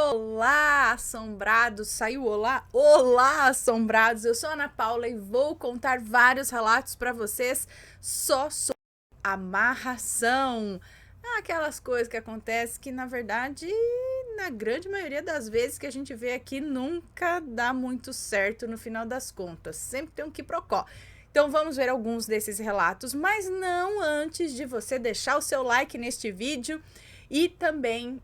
Olá, assombrados! Saiu olá? Olá, assombrados! Eu sou a Ana Paula e vou contar vários relatos para vocês só sobre amarração. Aquelas coisas que acontecem que, na verdade, na grande maioria das vezes que a gente vê aqui, nunca dá muito certo no final das contas. Sempre tem um quiprocó. Então vamos ver alguns desses relatos, mas não antes de você deixar o seu like neste vídeo e também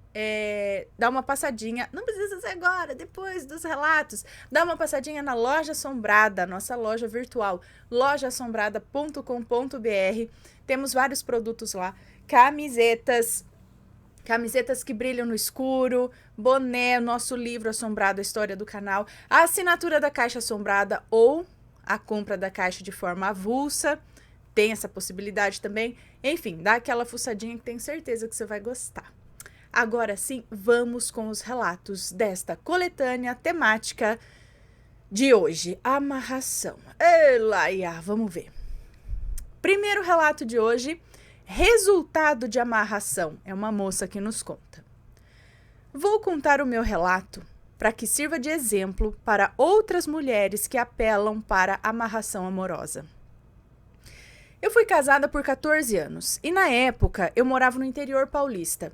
dar uma passadinha, não precisa ser agora, depois dos relatos, dá uma passadinha na Loja Assombrada, nossa loja virtual, lojaassombrada.com.br. Temos vários produtos lá, camisetas que brilham no escuro, boné, nosso livro assombrado, a história do canal, a assinatura da caixa assombrada ou a compra da caixa de forma avulsa, tem essa possibilidade também. Enfim, dá aquela fuçadinha que tenho certeza que você vai gostar. Agora sim, vamos com os relatos desta coletânea temática de hoje, amarração. Elaia, vamos ver. Primeiro relato de hoje, resultado de amarração. É uma moça que nos conta. Vou contar o meu relato para que sirva de exemplo para outras mulheres que apelam para amarração amorosa. Eu fui casada por 14 anos e, na época, eu morava no interior paulista.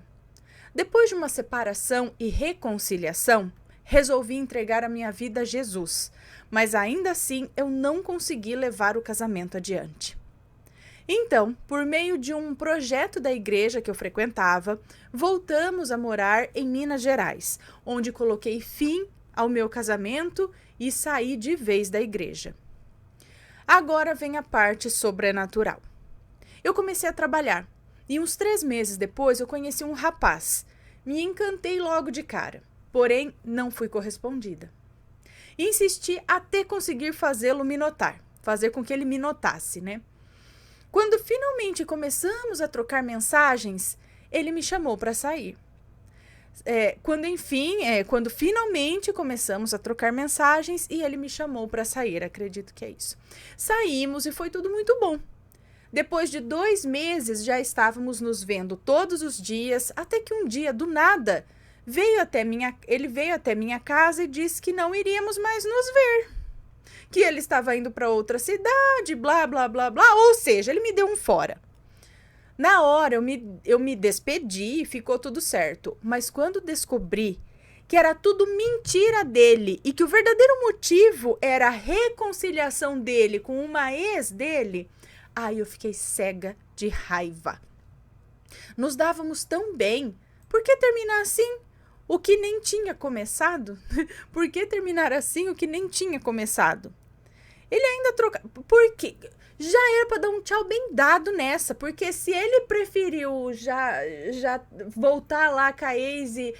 Depois de uma separação e reconciliação, resolvi entregar a minha vida a Jesus, mas ainda assim eu não consegui levar o casamento adiante. Então, por meio de um projeto da igreja que eu frequentava, voltamos a morar em Minas Gerais, onde coloquei fim ao meu casamento e saí de vez da igreja. Agora vem a parte sobrenatural. Eu comecei a trabalhar e uns 3 meses depois eu conheci um rapaz. Me encantei logo de cara, porém não fui correspondida. Insisti até conseguir fazê-lo me notar, fazer com que ele me notasse, né? Quando finalmente começamos a trocar mensagens, ele me chamou para sair. Quando finalmente começamos a trocar mensagens e ele me chamou para sair, acredito que é isso. Saímos e foi tudo muito bom. Depois de 2 meses já estávamos nos vendo todos os dias, até que um dia, do nada, ele veio até minha casa e disse que não iríamos mais nos ver. Que ele estava indo para outra cidade, blá, blá, blá, blá, ou seja, ele me deu um fora. Na hora eu me despedi e ficou tudo certo, mas quando descobri que era tudo mentira dele e que o verdadeiro motivo era a reconciliação dele com uma ex dele, aí eu fiquei cega de raiva. Nos dávamos tão bem, por que terminar assim? O que nem tinha começado? Por que terminar assim o que nem tinha começado? Ele ainda troca... Por quê? Já era para dar um tchau bem dado nessa, porque se ele preferiu já voltar lá com a ex e...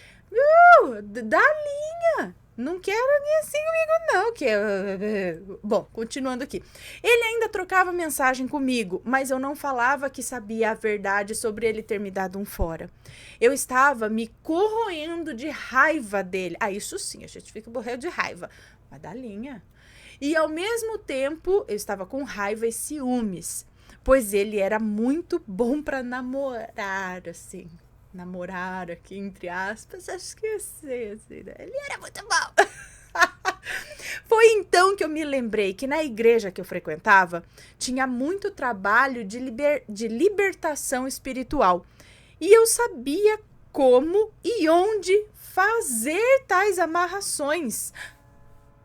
dá linha! Não quero ninguém assim comigo, não. Bom, continuando aqui. Ele ainda trocava mensagem comigo, mas eu não falava que sabia a verdade sobre ele ter me dado um fora. Eu estava me corroendo de raiva dele. Ah, isso sim, a gente fica morrendo de raiva. Mas dá linha. E ao mesmo tempo, eu estava com raiva e ciúmes, pois ele era muito bom para namorar, assim. Namorar aqui, entre aspas, acho que assim, né? Ele era muito bom. Foi então que eu me lembrei que na igreja que eu frequentava, tinha muito trabalho de libertação espiritual. E eu sabia como e onde fazer tais amarrações.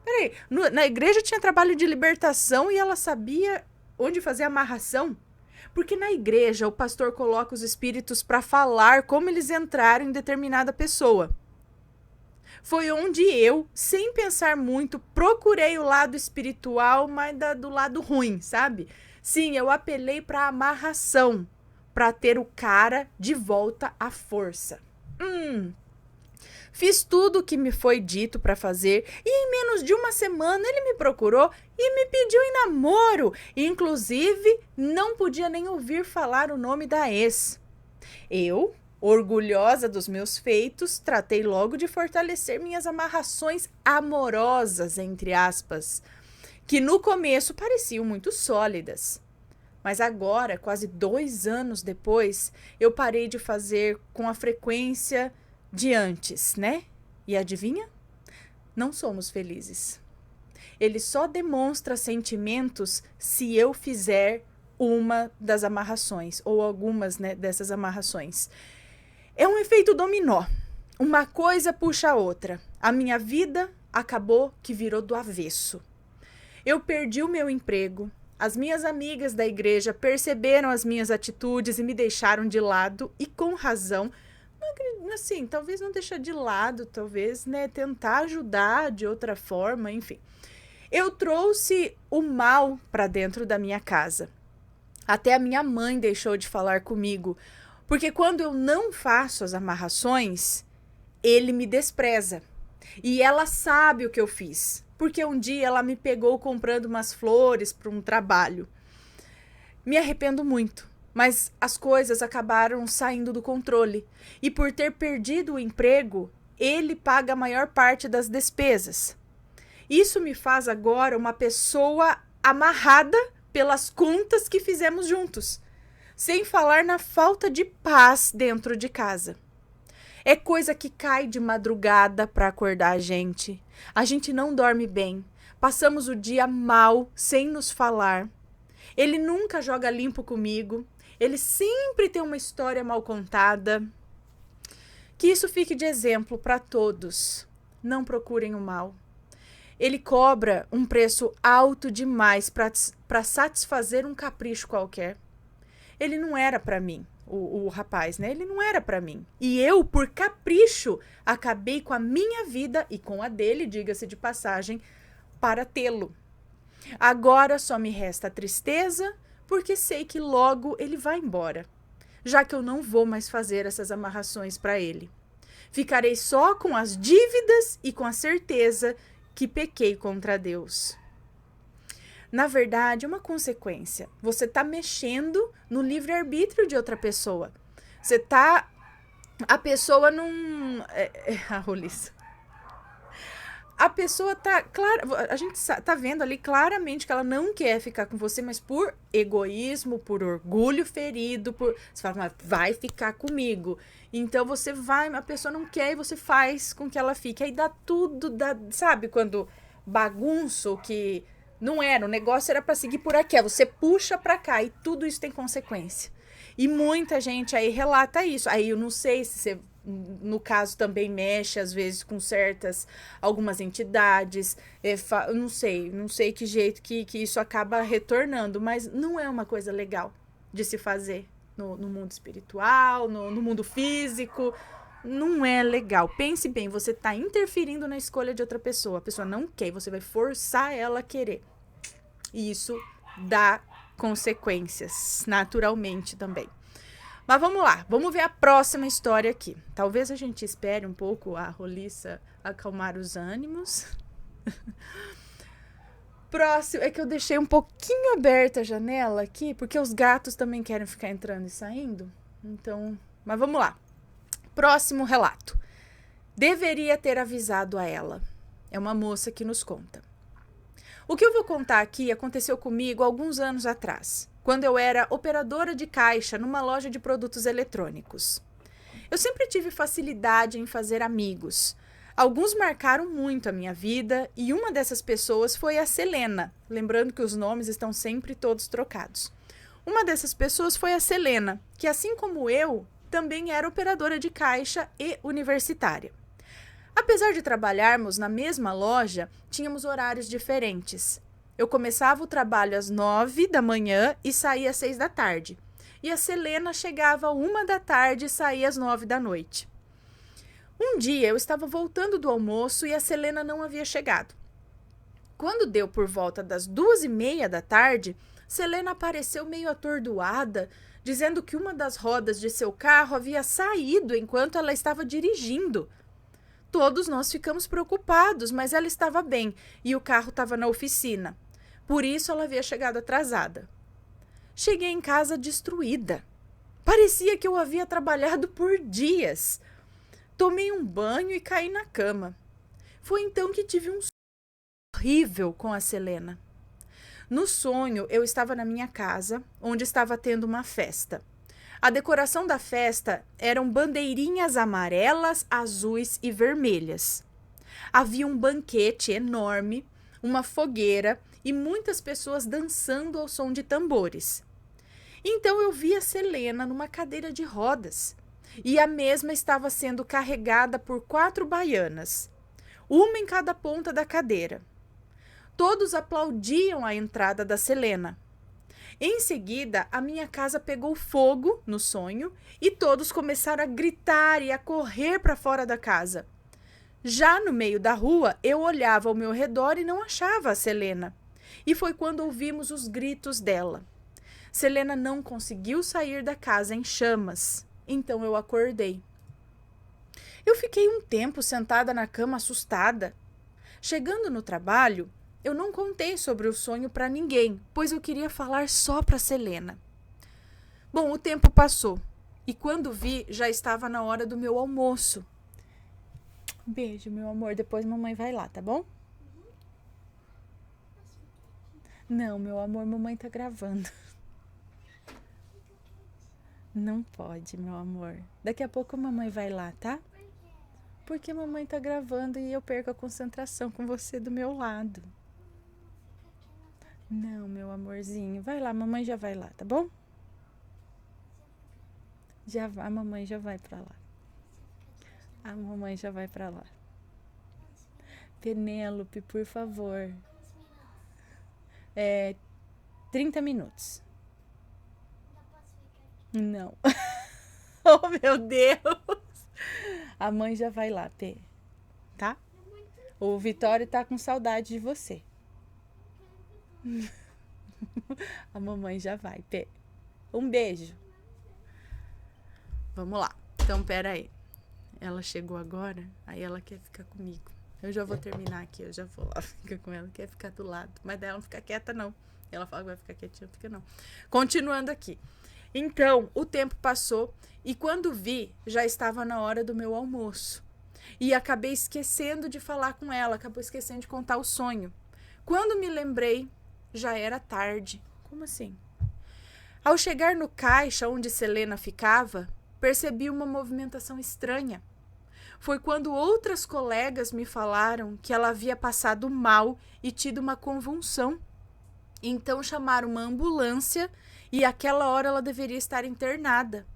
Peraí, na igreja tinha trabalho de libertação e ela sabia onde fazer amarração? Porque na igreja o pastor coloca os espíritos para falar como eles entraram em determinada pessoa. Foi onde eu, sem pensar muito, procurei o lado espiritual, mas do lado ruim, sabe? Sim, eu apelei para amarração, para ter o cara de volta à força. Fiz tudo o que me foi dito para fazer e em menos de uma semana ele me procurou e me pediu em namoro. Inclusive, não podia nem ouvir falar o nome da ex. Eu, orgulhosa dos meus feitos, tratei logo de fortalecer minhas amarrações amorosas, entre aspas, que no começo pareciam muito sólidas. Mas agora, quase 2 anos depois, eu parei de fazer com a frequência de antes, né? E adivinha? Não somos felizes. Ele só demonstra sentimentos se eu fizer uma das amarrações, ou algumas, né, dessas amarrações. É um efeito dominó. Uma coisa puxa a outra. A minha vida acabou que virou do avesso. Eu perdi o meu emprego. As minhas amigas da igreja perceberam as minhas atitudes e me deixaram de lado, e com razão. Assim, talvez não deixar de lado, talvez, né, tentar ajudar de outra forma, enfim. Eu trouxe o mal para dentro da minha casa. Até a minha mãe deixou de falar comigo, porque quando eu não faço as amarrações, ele me despreza. E ela sabe o que eu fiz, porque um dia ela me pegou comprando umas flores para um trabalho. Me arrependo muito, mas as coisas acabaram saindo do controle. E por ter perdido o emprego, ele paga a maior parte das despesas. Isso me faz agora uma pessoa amarrada pelas contas que fizemos juntos, sem falar na falta de paz dentro de casa. É coisa que cai de madrugada para acordar a gente. A gente não dorme bem. Passamos o dia mal, sem nos falar. Ele nunca joga limpo comigo. Ele sempre tem uma história mal contada. Que isso fique de exemplo para todos. Não procurem o mal. Ele cobra um preço alto demais para satisfazer um capricho qualquer. Ele não era para mim, o rapaz, né? Ele não era para mim. E eu, por capricho, acabei com a minha vida e com a dele, diga-se de passagem, para tê-lo. Agora só me resta a tristeza, porque sei que logo ele vai embora, já que eu não vou mais fazer essas amarrações para ele. Ficarei só com as dívidas e com a certeza que pequei contra Deus. Na verdade, é uma consequência. Você está mexendo no livre-arbítrio de outra pessoa. A pessoa não... a roliça. A pessoa tá... Claro, a gente tá vendo ali claramente que ela não quer ficar com você, mas por egoísmo, por orgulho ferido, você fala, mas vai ficar comigo. Então você vai, a pessoa não quer e você faz com que ela fique. Aí dá tudo, sabe quando bagunça o que não era, o negócio era para seguir por aqui, você puxa para cá e tudo isso tem consequência. E muita gente aí relata isso. Aí eu não sei se você, no caso, também mexe às vezes com algumas entidades, não sei que jeito que isso acaba retornando, mas não é uma coisa legal de se fazer. No mundo espiritual, no mundo físico, não é legal. Pense bem, você está interferindo na escolha de outra pessoa. A pessoa não quer, você vai forçar ela a querer. E isso dá consequências, naturalmente também. Mas vamos lá, vamos ver a próxima história aqui. Talvez a gente espere um pouco a roliça acalmar os ânimos. Próximo, é que eu deixei um pouquinho aberta a janela aqui, porque os gatos também querem ficar entrando e saindo. Então, mas vamos lá. Próximo relato. Deveria ter avisado a ela. É uma moça que nos conta. O que eu vou contar aqui aconteceu comigo alguns anos atrás, quando eu era operadora de caixa numa loja de produtos eletrônicos. Eu sempre tive facilidade em fazer amigos. Alguns marcaram muito a minha vida e uma dessas pessoas foi a Selena, lembrando que os nomes estão sempre todos trocados. Uma dessas pessoas foi a Selena, que assim como eu, também era operadora de caixa e universitária. Apesar de trabalharmos na mesma loja, tínhamos horários diferentes. Eu começava o trabalho às 9 da manhã e saía às 6 da tarde. E a Selena chegava às 1 da tarde e saía às 9 da noite. Um dia eu estava voltando do almoço e a Selena não havia chegado. Quando deu por volta das 2:30 da tarde, Selena apareceu meio atordoada, dizendo que uma das rodas de seu carro havia saído enquanto ela estava dirigindo. Todos nós ficamos preocupados, mas ela estava bem e o carro estava na oficina. Por isso ela havia chegado atrasada. Cheguei em casa destruída. Parecia que eu havia trabalhado por dias. Tomei um banho e caí na cama. Foi então que tive um sonho horrível com a Selena. No sonho, eu estava na minha casa, onde estava tendo uma festa. A decoração da festa eram bandeirinhas amarelas, azuis e vermelhas. Havia um banquete enorme, uma fogueira e muitas pessoas dançando ao som de tambores. Então eu vi a Selena numa cadeira de rodas e a mesma estava sendo carregada por 4 baianas, uma em cada ponta da cadeira. Todos aplaudiam a entrada da Selena. Em seguida, a minha casa pegou fogo no sonho e todos começaram a gritar e a correr para fora da casa. Já no meio da rua, eu olhava ao meu redor e não achava a Selena. E foi quando ouvimos os gritos dela. Selena não conseguiu sair da casa em chamas, então eu acordei. Eu fiquei um tempo sentada na cama assustada. Chegando no trabalho, eu não contei sobre o sonho para ninguém, pois eu queria falar só para Selena. Bom, o tempo passou e quando vi, já estava na hora do meu almoço. Beijo, meu amor. Depois mamãe vai lá, tá bom? Não, meu amor, mamãe tá gravando. Não pode, meu amor. Daqui a pouco a mamãe vai lá, tá? Porque mamãe tá gravando e eu perco a concentração com você do meu lado. Não, meu amorzinho. Vai lá, mamãe já vai lá, tá bom? Já vai, a mamãe já vai pra lá. A mamãe já vai pra lá. Penélope, por favor. 30 minutos. Não. Oh, meu Deus. A mãe já vai lá, Pê. Tá? O Vitório tá com saudade de você. A mamãe já vai, Pê. Um beijo. Vamos lá. Então, pera aí. Ela chegou agora, aí ela quer ficar comigo. Eu já vou terminar aqui, eu já vou lá ficar com ela, quer ficar do lado. Mas daí ela não fica quieta, não. Ela fala que vai ficar quietinha, não fica não. Continuando aqui. Então, o tempo passou e quando vi, já estava na hora do meu almoço. E acabei esquecendo de falar com ela, acabei esquecendo de contar o sonho. Quando me lembrei, já era tarde. Como assim? Ao chegar no caixa onde Selena ficava, percebi uma movimentação estranha. Foi quando outras colegas me falaram que ela havia passado mal e tido uma convulsão. Então chamaram uma ambulância e àquela hora ela deveria estar internada.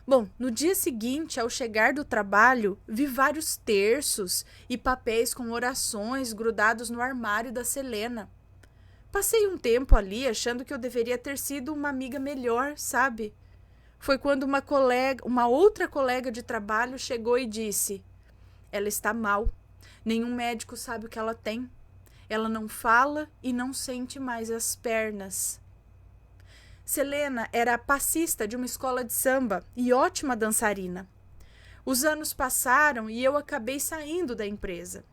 Bom, no dia seguinte, ao chegar do trabalho, vi vários terços e papéis com orações grudados no armário da Selena. Passei um tempo ali achando que eu deveria ter sido uma amiga melhor, sabe? Foi quando uma outra colega de trabalho chegou e disse: ela está mal. Nenhum médico sabe o que ela tem. Ela não fala e não sente mais as pernas. Selena era passista de uma escola de samba e ótima dançarina. Os anos passaram e eu acabei saindo da empresa.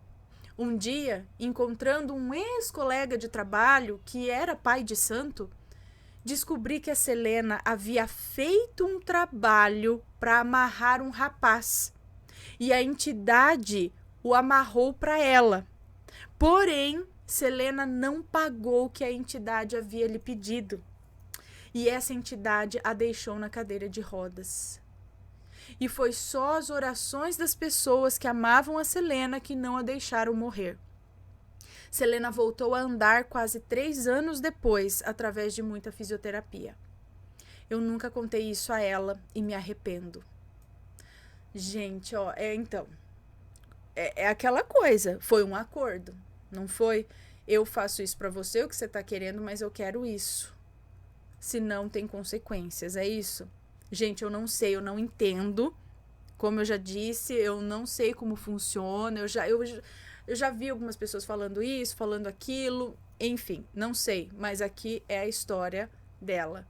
Um dia, encontrando um ex-colega de trabalho que era pai de santo, descobri que a Selena havia feito um trabalho para amarrar um rapaz e a entidade o amarrou para ela. Porém, Selena não pagou o que a entidade havia lhe pedido e essa entidade a deixou na cadeira de rodas. E foi só as orações das pessoas que amavam a Selena que não a deixaram morrer. Selena voltou a andar quase 3 anos depois, através de muita fisioterapia. Eu nunca contei isso a ela e me arrependo. Gente, ó, então, é aquela coisa, foi um acordo, não foi? Eu faço isso pra você, o que você tá querendo, mas eu quero isso. Senão tem consequências, é isso? Gente, eu não sei, eu não entendo. Como eu já disse, eu não sei como funciona, eu já vi algumas pessoas falando isso, falando aquilo, enfim, não sei, mas aqui é a história dela,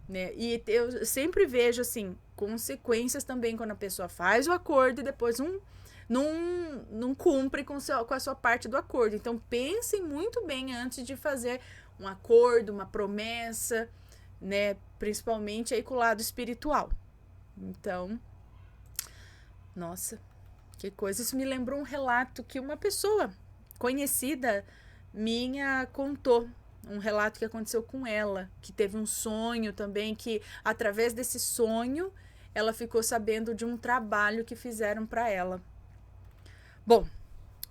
né? E eu sempre vejo, assim, consequências também quando a pessoa faz o acordo e depois não cumpre com a sua parte do acordo. Então, pensem muito bem antes de fazer um acordo, uma promessa, né? Principalmente aí com o lado espiritual. Então, nossa, que coisa. Isso me lembrou um relato que uma pessoa conhecida minha contou. um relato que aconteceu com ela, que teve um sonho também, que através desse sonho ela ficou sabendo de um trabalho que fizeram para ela. Bom,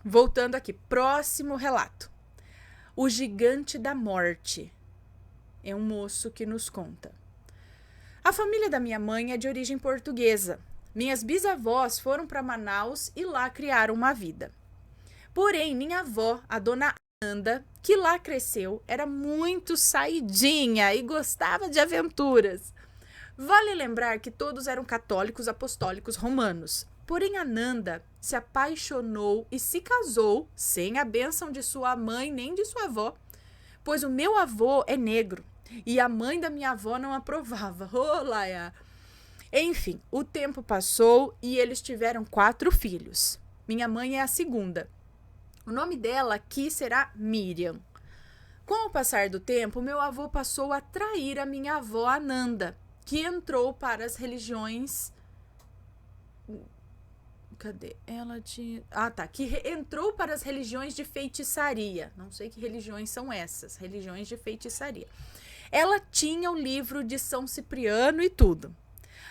voltando aqui, próximo relato. O Gigante da Morte. É um moço que nos conta. A família da minha mãe é de origem portuguesa. Minhas bisavós foram para Manaus e lá criaram uma vida. Porém, minha avó, a dona Ananda, que lá cresceu, era muito saidinha e gostava de aventuras. Vale lembrar que todos eram católicos apostólicos romanos. Porém, Ananda se apaixonou e se casou sem a bênção de sua mãe nem de sua avó, pois o meu avô é negro e a mãe da minha avó não aprovava. Olá! Enfim, o tempo passou e eles tiveram 4 filhos. Minha mãe é a segunda. O nome dela aqui será Miriam. Com o passar do tempo, meu avô passou a trair a minha avó Ananda, que entrou para as religiões... Cadê? Ela tinha... que entrou para as religiões de feitiçaria. Não sei que religiões são essas, religiões de feitiçaria. Ela tinha o livro de São Cipriano e tudo.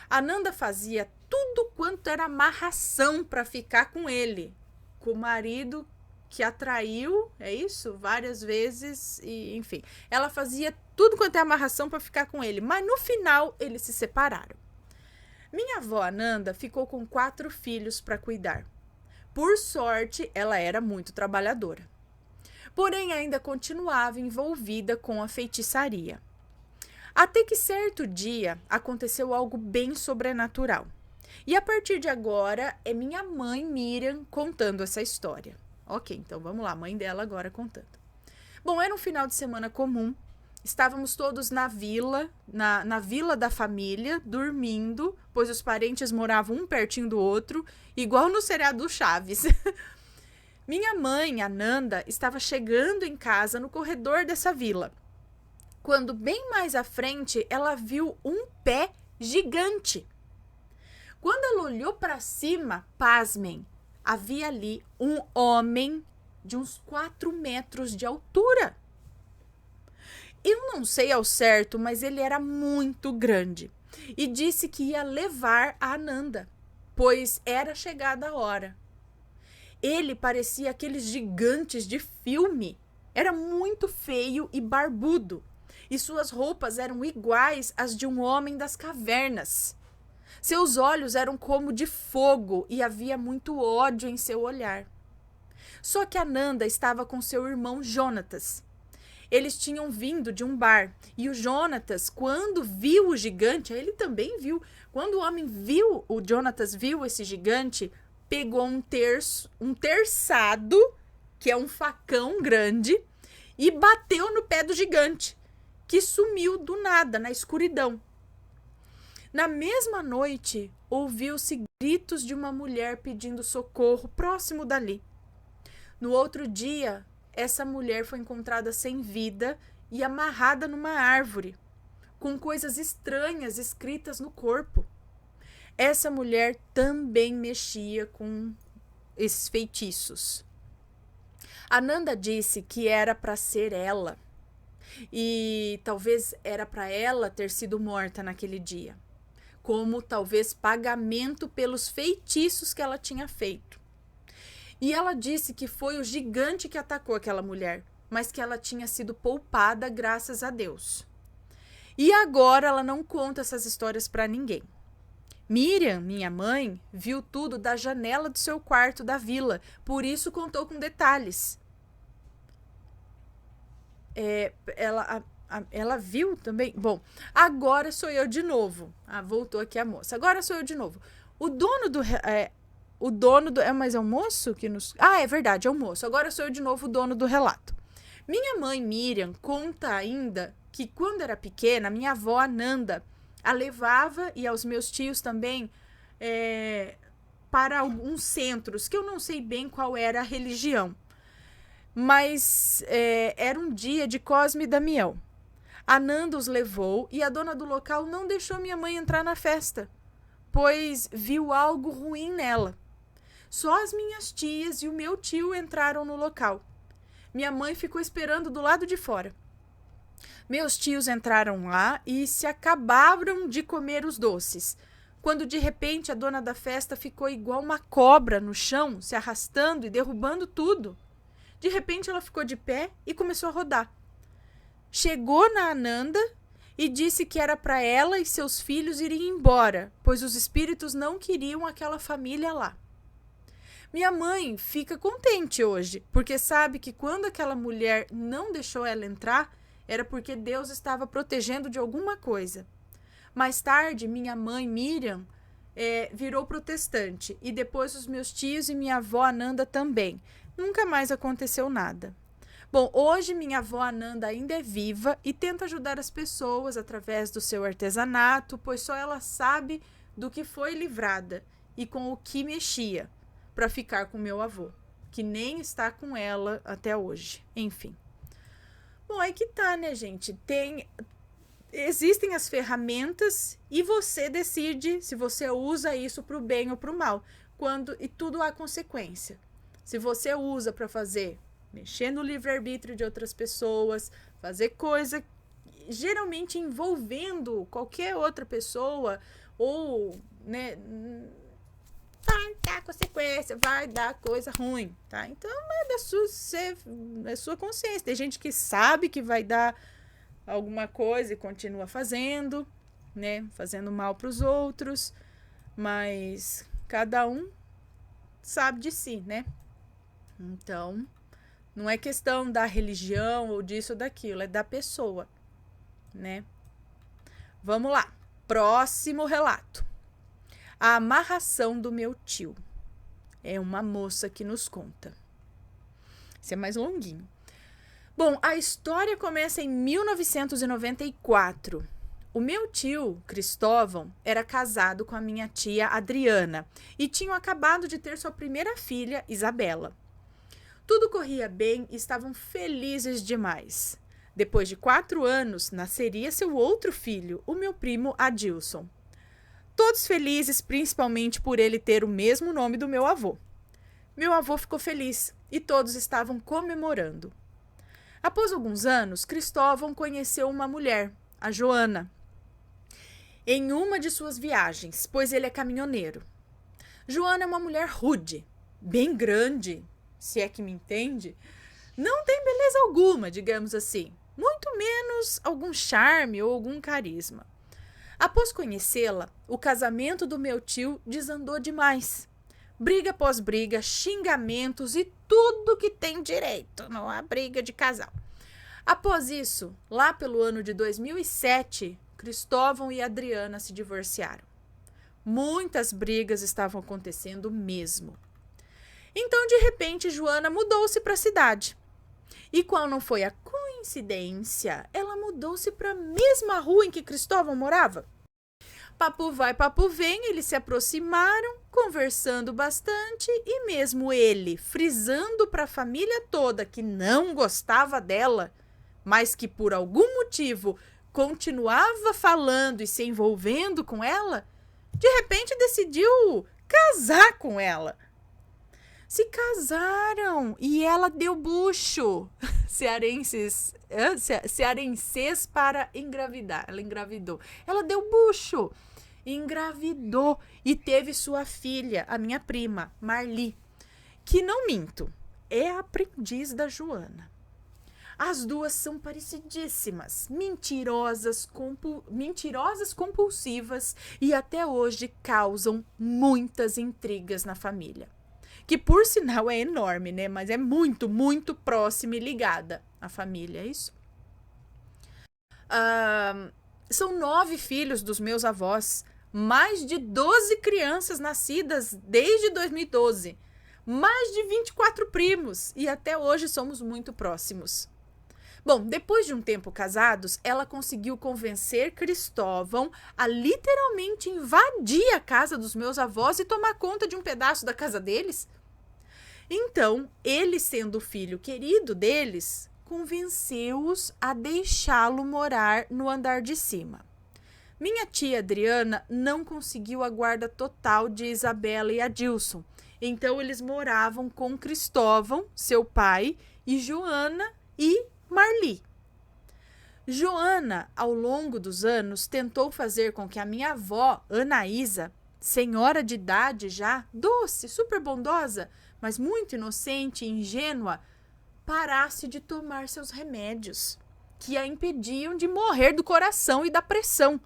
Ananda fazia tudo quanto era amarração para ficar com ele, com o marido que atraiu, é isso? Várias vezes, e enfim. Ela fazia tudo quanto é amarração para ficar com ele, mas no final eles se separaram. Minha avó Ananda ficou com 4 filhos para cuidar. Por sorte, ela era muito trabalhadora. Porém, ainda continuava envolvida com a feitiçaria. Até que certo dia aconteceu algo bem sobrenatural. E a partir de agora é minha mãe Miriam contando essa história. Ok, então vamos lá, mãe dela agora contando. Bom, era um final de semana comum. Estávamos todos na vila, na vila da família, dormindo, pois os parentes moravam um pertinho do outro, igual no seriado do Chaves. Minha mãe, Ananda, estava chegando em casa no corredor dessa vila, quando bem mais à frente ela viu um pé gigante. Quando ela olhou para cima, pasmem, havia ali um homem de uns 4 metros de altura. Eu não sei ao certo, mas ele era muito grande e disse que ia levar a Ananda, pois era chegada a hora. Ele parecia aqueles gigantes de filme, era muito feio e barbudo, e suas roupas eram iguais às de um homem das cavernas. Seus olhos eram como de fogo e havia muito ódio em seu olhar. Só que Ananda estava com seu irmão Jonatas. Eles tinham vindo de um bar e o Jonatas, quando viu o gigante, ele também viu. Quando o homem viu, o Jonatas viu esse gigante, pegou um terçado, que é um facão grande, e bateu no pé do gigante, que sumiu do nada, na escuridão. Na mesma noite, ouviu-se gritos de uma mulher pedindo socorro próximo dali. No outro dia, essa mulher foi encontrada sem vida e amarrada numa árvore, com coisas estranhas escritas no corpo. Essa mulher também mexia com esses feitiços. Ananda disse que era para ser ela, e talvez era para ela ter sido morta naquele dia, como talvez pagamento pelos feitiços que ela tinha feito. E ela disse que foi o gigante que atacou aquela mulher, mas que ela tinha sido poupada graças a Deus. E agora ela não conta essas histórias para ninguém. Miriam, minha mãe, viu tudo da janela do seu quarto da vila, por isso contou com detalhes. Ela viu também? Bom, agora sou eu de novo. Voltou aqui a moça. Agora sou eu de novo. O dono do... mas é o moço que nos... é verdade, é o moço. Agora sou eu de novo o dono do relato. Minha mãe Miriam conta ainda que quando era pequena, minha avó Ananda a levava, e aos meus tios também, para alguns centros, que eu não sei bem qual era a religião. Mas era um dia de Cosme e Damião. Ananda os levou e a dona do local não deixou minha mãe entrar na festa, pois viu algo ruim nela. Só as minhas tias e o meu tio entraram no local. Minha mãe ficou esperando do lado de fora. Meus tios entraram lá e se acabaram de comer os doces, quando de repente a dona da festa ficou igual uma cobra no chão, se arrastando e derrubando tudo. De repente ela ficou de pé e começou a rodar. Chegou na Ananda e disse que era para ela e seus filhos irem embora, pois os espíritos não queriam aquela família lá. Minha mãe fica contente hoje, porque sabe que quando aquela mulher não deixou ela entrar, era porque Deus estava protegendo de alguma coisa. Mais tarde, minha mãe, Miriam, virou protestante, e depois os meus tios e minha avó Ananda também. Nunca mais aconteceu nada. Bom, hoje minha avó Ananda ainda é viva e tenta ajudar as pessoas através do seu artesanato, pois só ela sabe do que foi livrada e com o que mexia para ficar com meu avô, que nem está com ela até hoje. Enfim. Bom, aí que tá, né, gente? Existem as ferramentas e você decide se você usa isso para o bem ou para o mal. E tudo há consequência. Se você usa para mexer no livre-arbítrio de outras pessoas, fazer coisa geralmente envolvendo qualquer outra pessoa, ou, né, vai dar consequência, vai dar coisa ruim, tá? Então é sua consciência. Tem gente que sabe que vai dar alguma coisa e continua fazendo, né? Fazendo mal para os outros, mas cada um sabe de si, né? Então, não é questão da religião ou disso ou daquilo, é da pessoa, né? Vamos lá. Próximo relato. A amarração do meu tio. É uma moça que nos conta. Esse é mais longuinho. Bom, a história começa em 1994. O meu tio, Cristóvão, era casado com a minha tia Adriana e tinham acabado de ter sua primeira filha, Isabela. Tudo corria bem e estavam felizes demais. Depois de 4 anos, nasceria seu outro filho, o meu primo Adilson. Todos felizes, principalmente por ele ter o mesmo nome do meu avô. Meu avô ficou feliz e todos estavam comemorando. Após alguns anos, Cristóvão conheceu uma mulher, a Joana, em uma de suas viagens, pois ele é caminhoneiro. Joana é uma mulher rude, bem grande, se é que me entende. Não tem beleza alguma, digamos assim, muito menos algum charme ou algum carisma. Após conhecê-la, o casamento do meu tio desandou demais. Briga após briga, xingamentos e tudo que tem direito, não há briga de casal. Após isso, lá pelo ano de 2007, Cristóvão e Adriana se divorciaram. Muitas brigas estavam acontecendo mesmo. Então, de repente, Joana mudou-se para a cidade. E qual não foi a coincidência? Ela mudou-se para a mesma rua em que Cristóvão morava. Papo vai, papo vem, eles se aproximaram, conversando bastante e mesmo ele frisando para a família toda que não gostava dela, mas que por algum motivo continuava falando e se envolvendo com ela, de repente decidiu casar com ela. Se casaram e ela deu bucho. Cearenses para engravidar. Ela engravidou. Ela deu bucho. Engravidou e teve sua filha, a minha prima, Marli, que não minto, é a aprendiz da Joana. As duas são parecidíssimas, mentirosas compulsivas e até hoje causam muitas intrigas na família. Que por sinal é enorme, né? Mas é muito, muito próxima e ligada à família, é isso? São 9 filhos dos meus avós, mais de 12 crianças nascidas desde 2012, mais de 24 primos e até hoje somos muito próximos. Bom, depois de um tempo casados, ela conseguiu convencer Cristóvão a literalmente invadir a casa dos meus avós e tomar conta de um pedaço da casa deles. Então, ele, sendo o filho querido deles, convenceu-os a deixá-lo morar no andar de cima. Minha tia Adriana não conseguiu a guarda total de Isabela e Adilson, então eles moravam com Cristóvão, seu pai, e Joana e Marli. Joana, ao longo dos anos, tentou fazer com que a minha avó, Anaísa, senhora de idade já, doce, super bondosa, mas muito inocente e ingênua, parasse de tomar seus remédios, que a impediam de morrer do coração e da pressão.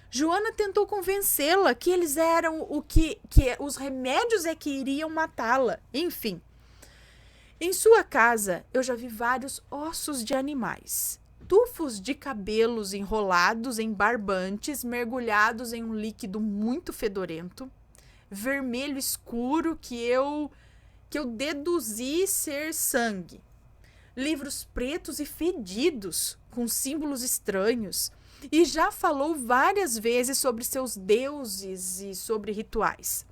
Joana tentou convencê-la que eles eram que os remédios é que iriam matá-la. Enfim, em sua casa eu já vi vários ossos de animais, tufos de cabelos enrolados em barbantes, mergulhados em um líquido muito fedorento, vermelho escuro que eu deduzi ser sangue, livros pretos e fedidos com símbolos estranhos, e já falou várias vezes sobre seus deuses e sobre rituais.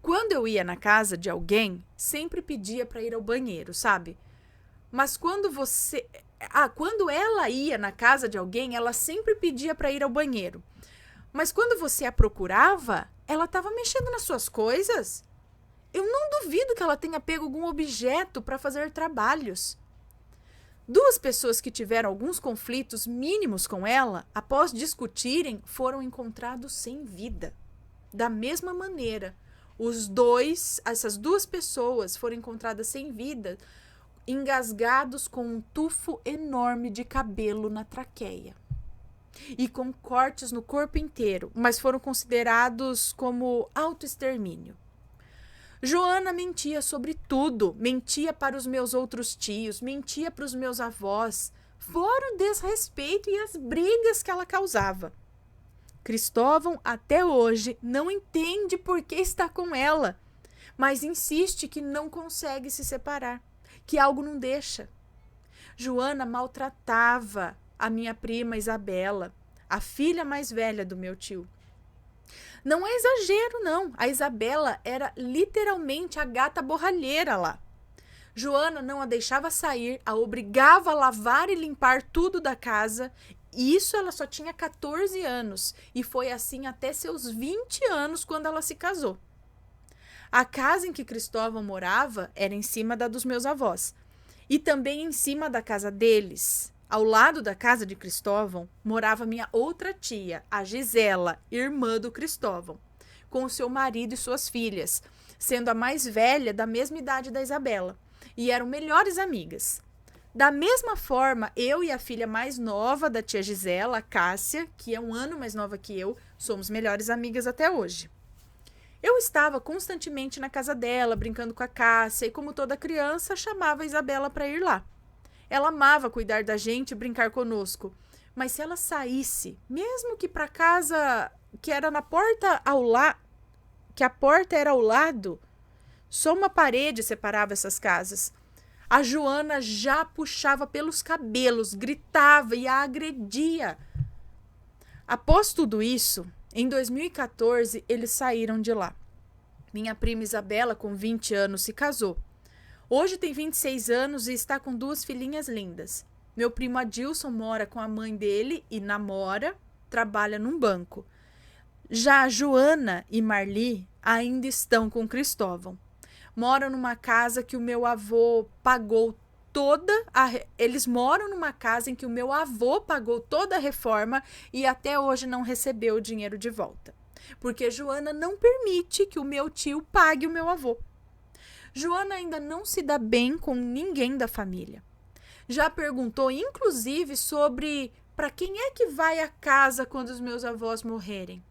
Quando eu ia na casa de alguém, sempre pedia para ir ao banheiro, sabe? Mas quando ela ia na casa de alguém, ela sempre pedia para ir ao banheiro. Mas quando você a procurava, ela estava mexendo nas suas coisas. Eu não duvido que ela tenha pego algum objeto para fazer trabalhos. Duas pessoas que tiveram alguns conflitos mínimos com ela, após discutirem, foram encontrados sem vida. Da mesma maneira, essas duas pessoas foram encontradas sem vida, engasgados com um tufo enorme de cabelo na traqueia e com cortes no corpo inteiro, mas foram considerados como autoextermínio. Joana mentia sobre tudo, mentia para os meus outros tios, mentia para os meus avós, fora o desrespeito e as brigas que ela causava. Cristóvão, até hoje, não entende por que está com ela, mas insiste que não consegue se separar, que algo não deixa. Joana maltratava a minha prima Isabela, a filha mais velha do meu tio. Não é exagero, não. A Isabela era literalmente a gata borralheira lá. Joana não a deixava sair, a obrigava a lavar e limpar tudo da casa. E isso ela só tinha 14 anos. E foi assim até seus 20 anos quando ela se casou. A casa em que Cristóvão morava era em cima da dos meus avós. E também em cima da casa deles. Ao lado da casa de Cristóvão, morava minha outra tia, a Gisela, irmã do Cristóvão, com o seu marido e suas filhas, sendo a mais velha da mesma idade da Isabela, e eram melhores amigas. Da mesma forma, eu e a filha mais nova da tia Gisela, a Cássia, que é um ano mais nova que eu, somos melhores amigas até hoje. Eu estava constantemente na casa dela, brincando com a Cássia, e como toda criança, chamava a Isabela para ir lá. Ela amava cuidar da gente e brincar conosco. Mas se ela saísse, mesmo que para casa que era na porta que a porta era ao lado, só uma parede separava essas casas. A Joana já puxava pelos cabelos, gritava e a agredia. Após tudo isso, em 2014, eles saíram de lá. Minha prima Isabela, com 20 anos, se casou. Hoje tem 26 anos e está com 2 filhinhas lindas. Meu primo Adilson mora com a mãe dele e namora, trabalha num banco. Já a Joana e Marli ainda estão com Cristóvão. Moram numa casa que o meu avô pagou eles moram numa casa em que o meu avô pagou toda a reforma e até hoje não recebeu o dinheiro de volta. Porque Joana não permite que o meu tio pague o meu avô. Joana ainda não se dá bem com ninguém da família. Já perguntou, inclusive, sobre para quem é que vai a casa quando os meus avós morrerem.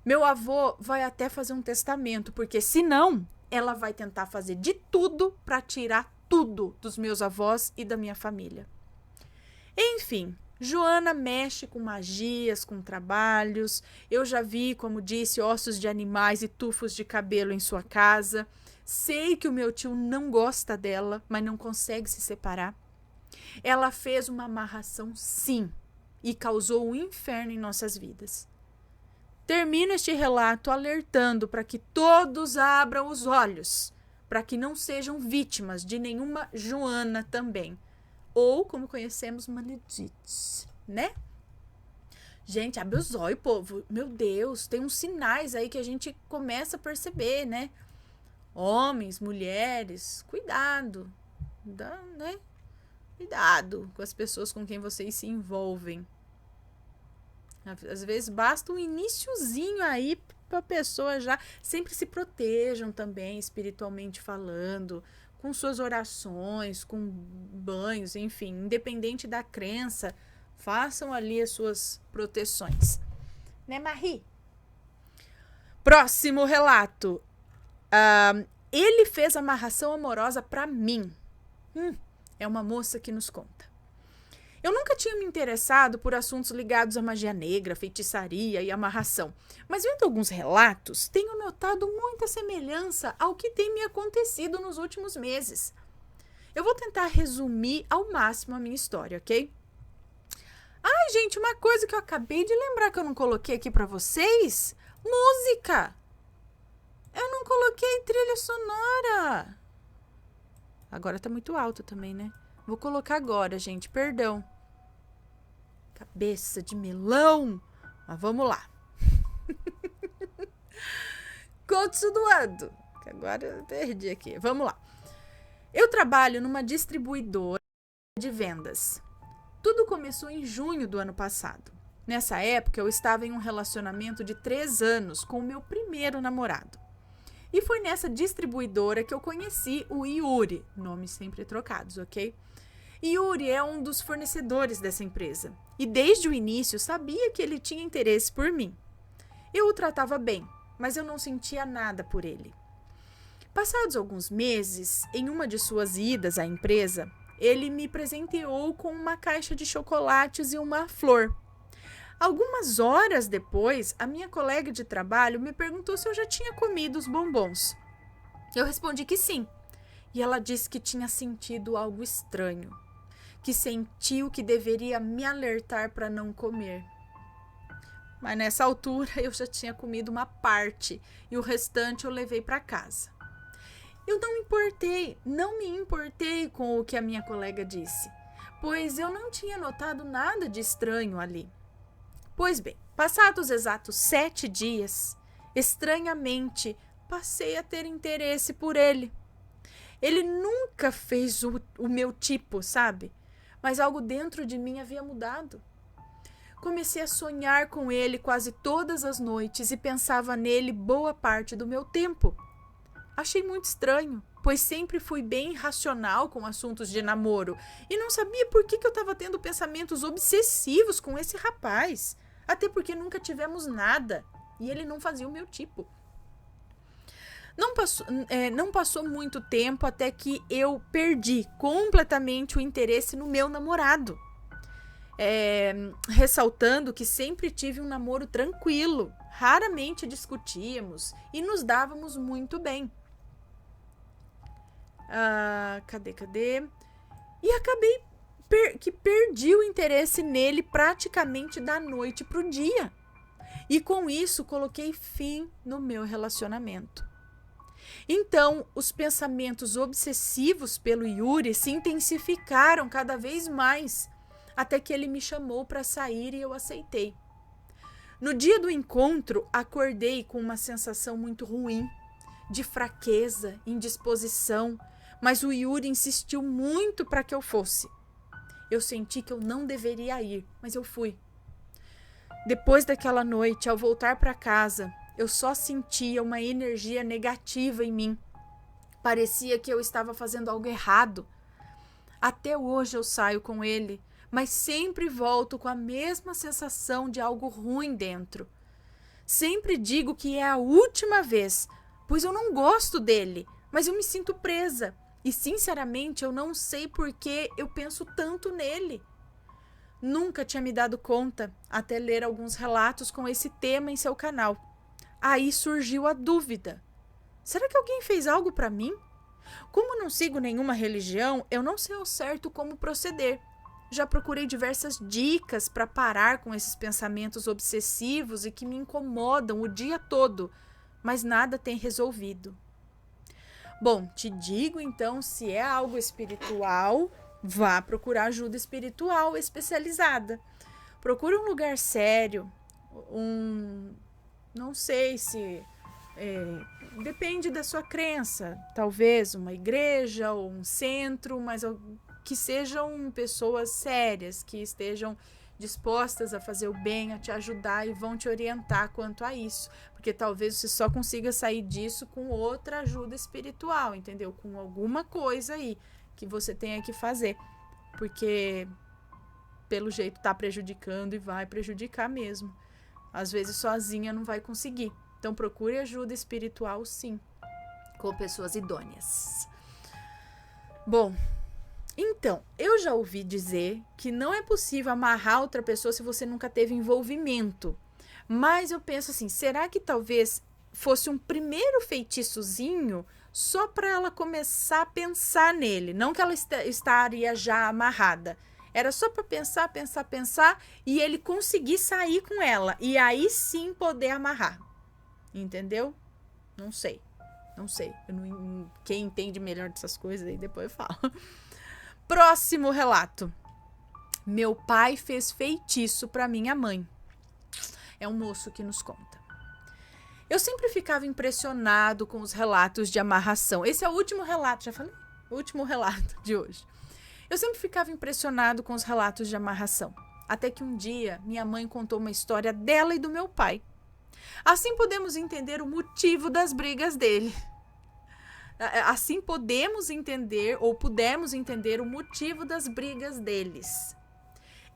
Meu avô vai até fazer um testamento, porque senão ela vai tentar fazer de tudo para tirar tudo dos meus avós e da minha família. Enfim, Joana mexe com magias, com trabalhos. Eu já vi, como disse, ossos de animais e tufos de cabelo em sua casa. Sei que o meu tio não gosta dela, mas não consegue se separar. Ela fez uma amarração, sim, e causou um inferno em nossas vidas. Termino este relato alertando para que todos abram os olhos, para que não sejam vítimas de nenhuma Joana também. Ou, como conhecemos, Maledites, né? Gente, abre os olhos, povo. Meu Deus, tem uns sinais aí que a gente começa a perceber, né? Homens, mulheres, cuidado, né? Cuidado com as pessoas com quem vocês se envolvem. Às vezes basta um iniciozinho aí para a pessoa já. Sempre se protejam também, espiritualmente falando, com suas orações, com banhos, enfim, independente da crença, façam ali as suas proteções. Né, Marie? Próximo relato. Ele fez amarração amorosa para mim. É uma moça que nos conta. Eu nunca tinha me interessado por assuntos ligados à magia negra, feitiçaria e amarração, mas vendo alguns relatos, tenho notado muita semelhança ao que tem me acontecido nos últimos meses. Eu vou tentar resumir ao máximo a minha história, ok? Ai, gente, uma coisa que eu acabei de lembrar que eu não coloquei aqui pra vocês: música! Eu não coloquei trilha sonora. Agora tá muito alto também, né? Vou colocar agora, gente, perdão. Cabeça de melão. Mas vamos lá. Continuando. Que agora eu perdi aqui. Vamos lá. Eu trabalho numa distribuidora de vendas. Tudo começou em junho do ano passado. Nessa época, eu estava em um relacionamento de 3 anos com o meu primeiro namorado. E foi nessa distribuidora que eu conheci o Yuri, nomes sempre trocados, ok? Yuri é um dos fornecedores dessa empresa e desde o início sabia que ele tinha interesse por mim. Eu o tratava bem, mas eu não sentia nada por ele. Passados alguns meses, em uma de suas idas à empresa, ele me presenteou com uma caixa de chocolates e uma flor. Algumas horas depois, a minha colega de trabalho me perguntou se eu já tinha comido os bombons. Eu respondi que sim, e ela disse que tinha sentido algo estranho, que sentiu que deveria me alertar para não comer. Mas nessa altura eu já tinha comido uma parte e o restante eu levei para casa. Eu não me importei com o que a minha colega disse, pois eu não tinha notado nada de estranho ali. Pois bem, passados exatos 7 dias, estranhamente, passei a ter interesse por ele. Ele nunca fez o meu tipo, sabe? Mas algo dentro de mim havia mudado. Comecei a sonhar com ele quase todas as noites e pensava nele boa parte do meu tempo. Achei muito estranho, pois sempre fui bem racional com assuntos de namoro e não sabia por que eu estava tendo pensamentos obsessivos com esse rapaz. Até porque nunca tivemos nada e ele não fazia o meu tipo. Não passou muito tempo até que eu perdi completamente o interesse no meu namorado. Ressaltando que sempre tive um namoro tranquilo, raramente discutíamos e nos dávamos muito bem. Cadê? E acabei que perdi o interesse nele praticamente da noite pro dia. E com isso coloquei fim no meu relacionamento. Então, os pensamentos obsessivos pelo Yuri se intensificaram cada vez mais, até que ele me chamou para sair e eu aceitei. No dia do encontro, acordei com uma sensação muito ruim, de fraqueza, indisposição, mas o Yuri insistiu muito para que eu fosse. Eu senti que eu não deveria ir, mas eu fui. Depois daquela noite, ao voltar para casa, eu só sentia uma energia negativa em mim. Parecia que eu estava fazendo algo errado. Até hoje eu saio com ele, mas sempre volto com a mesma sensação de algo ruim dentro. Sempre digo que é a última vez, pois eu não gosto dele, mas eu me sinto presa. E, sinceramente, eu não sei por que eu penso tanto nele. Nunca tinha me dado conta, até ler alguns relatos com esse tema em seu canal. Aí surgiu a dúvida. Será que alguém fez algo para mim? Como não sigo nenhuma religião, eu não sei ao certo como proceder. Já procurei diversas dicas para parar com esses pensamentos obsessivos e que me incomodam o dia todo, mas nada tem resolvido. Bom, te digo então, se é algo espiritual, vá procurar ajuda espiritual especializada. Procure um lugar sério, não sei se depende da sua crença, talvez uma igreja ou um centro, mas que sejam pessoas sérias, que estejam dispostas a fazer o bem, a te ajudar e vão te orientar quanto a isso. Porque talvez você só consiga sair disso com outra ajuda espiritual, entendeu? Com alguma coisa aí que você tenha que fazer. Porque, pelo jeito, tá prejudicando e vai prejudicar mesmo. Às vezes, sozinha não vai conseguir. Então, procure ajuda espiritual, sim, com pessoas idôneas. Bom, então, eu já ouvi dizer que não é possível amarrar outra pessoa se você nunca teve envolvimento. Mas eu penso assim, será que talvez fosse um primeiro feitiçozinho só para ela começar a pensar nele? Não que ela estaria já amarrada. Era só para pensar e ele conseguir sair com ela. E aí sim poder amarrar. Entendeu? Não sei. Quem entende melhor dessas coisas aí depois eu falo. Próximo relato. Meu pai fez feitiço para minha mãe. É um moço que nos conta. Eu sempre ficava impressionado com os relatos de amarração. Esse é o último relato, já falei? O último relato de hoje. Eu sempre ficava impressionado com os relatos de amarração. Até que um dia, minha mãe contou uma história dela e do meu pai. Assim podemos entender o motivo das brigas dele. Assim pudemos entender o motivo das brigas deles.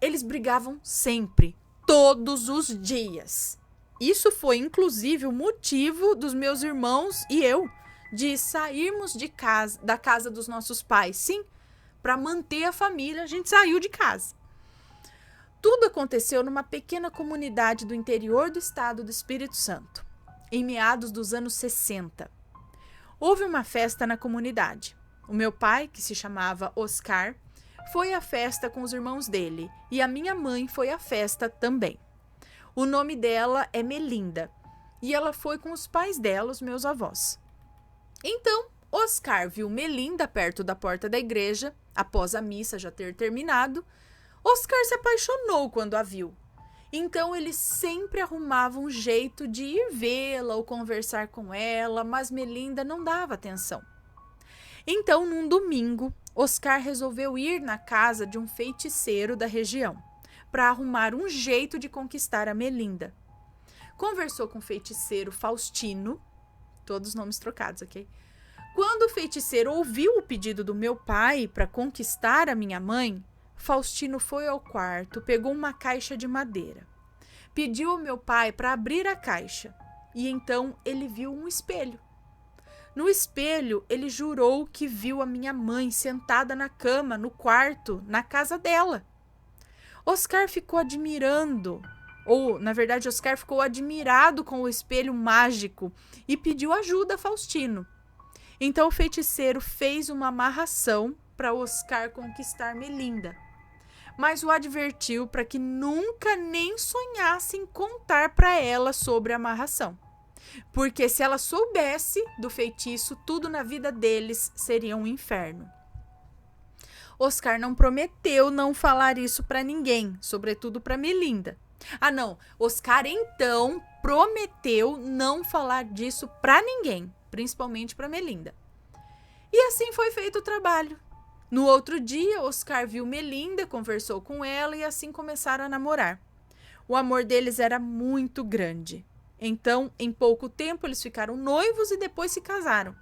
Eles brigavam sempre, todos os dias. Isso foi, inclusive, o motivo dos meus irmãos e eu de sairmos da casa dos nossos pais. Sim, para manter a família, a gente saiu de casa. Tudo aconteceu numa pequena comunidade do interior do estado do Espírito Santo, em meados dos anos 60. Houve uma festa na comunidade. O meu pai, que se chamava Oscar, foi à festa com os irmãos dele e a minha mãe foi à festa também. O nome dela é Melinda e ela foi com os pais dela, os meus avós. Então, Oscar viu Melinda perto da porta da igreja, após a missa já ter terminado. Oscar se apaixonou quando a viu. Então, ele sempre arrumava um jeito de ir vê-la ou conversar com ela, mas Melinda não dava atenção. Então, num domingo, Oscar resolveu ir na casa de um feiticeiro da região, para arrumar um jeito de conquistar a Melinda. Conversou com o feiticeiro Faustino, todos os nomes trocados, ok? Quando o feiticeiro ouviu o pedido do meu pai para conquistar a minha mãe, Faustino foi ao quarto, pegou uma caixa de madeira. Pediu ao meu pai para abrir a caixa e então ele viu um espelho. No espelho, ele jurou que viu a minha mãe sentada na cama, no quarto, na casa dela. Oscar ficou admirado com o espelho mágico e pediu ajuda a Faustino. Então o feiticeiro fez uma amarração para Oscar conquistar Melinda, mas o advertiu para que nunca nem sonhasse em contar para ela sobre a amarração, porque se ela soubesse do feitiço, tudo na vida deles seria um inferno. Oscar não prometeu não falar isso para ninguém, sobretudo para Melinda. Oscar então prometeu não falar disso para ninguém, principalmente para Melinda. E assim foi feito o trabalho. No outro dia, Oscar viu Melinda, conversou com ela e assim começaram a namorar. O amor deles era muito grande. Então, em pouco tempo, eles ficaram noivos e depois se casaram.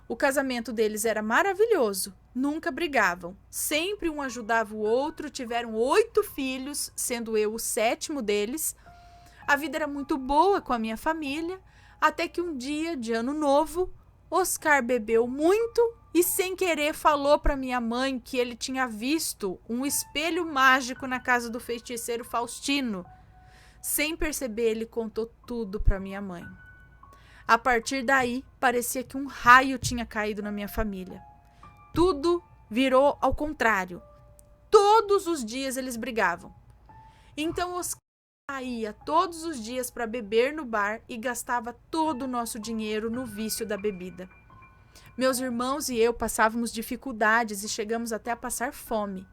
O casamento deles era maravilhoso, nunca brigavam. Sempre um ajudava o outro, tiveram 8 filhos, sendo eu o 7º deles. A vida era muito boa com a minha família, até que um dia de ano novo, Oscar bebeu muito e sem querer falou para minha mãe que ele tinha visto um espelho mágico na casa do feiticeiro Faustino. Sem perceber, ele contou tudo para minha mãe. A partir daí, parecia que um raio tinha caído na minha família. Tudo virou ao contrário. Todos os dias eles brigavam. Então, Oscar saía todos os dias para beber no bar e gastava todo o nosso dinheiro no vício da bebida. Meus irmãos e eu passávamos dificuldades e chegamos até a passar fome.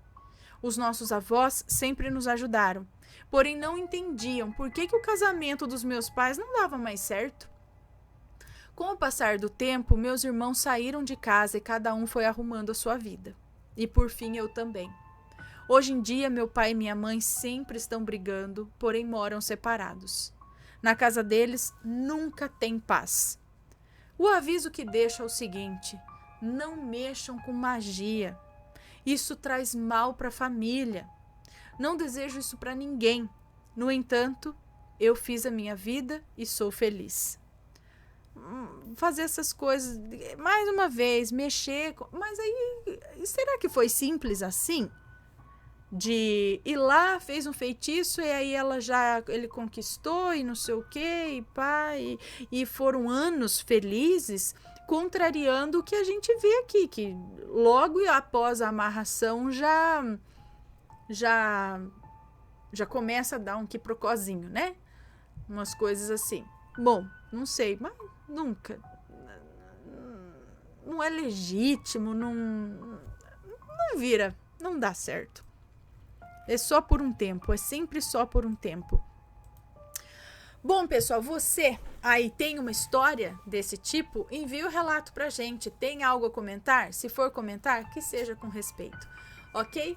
Os nossos avós sempre nos ajudaram, porém não entendiam por que o casamento dos meus pais não dava mais certo. Com o passar do tempo, meus irmãos saíram de casa e cada um foi arrumando a sua vida. E por fim, eu também. Hoje em dia, meu pai e minha mãe sempre estão brigando, porém moram separados. Na casa deles, nunca tem paz. O aviso que deixo é o seguinte: não mexam com magia. Isso traz mal para a família. Não desejo isso para ninguém. No entanto, eu fiz a minha vida e sou feliz. Fazer essas coisas, mais uma vez, mexer. Mas aí, será que foi simples assim? De ir lá, fez um feitiço e aí ele conquistou e não sei o que, e pá, e foram anos felizes, contrariando o que a gente vê aqui, que logo após a amarração já começa a dar um quiprocozinho, né? Umas coisas assim. Bom, não sei, mas nunca. Não é legítimo, não vira, não dá certo. É só por um tempo, é sempre só por um tempo. Bom, pessoal, você aí tem uma história desse tipo? Envie o relato pra gente. Tem algo a comentar? Se for comentar, que seja com respeito, ok?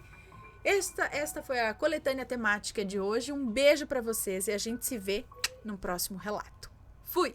Esta foi a coletânea temática de hoje. Um beijo pra vocês e a gente se vê no próximo relato. Fui!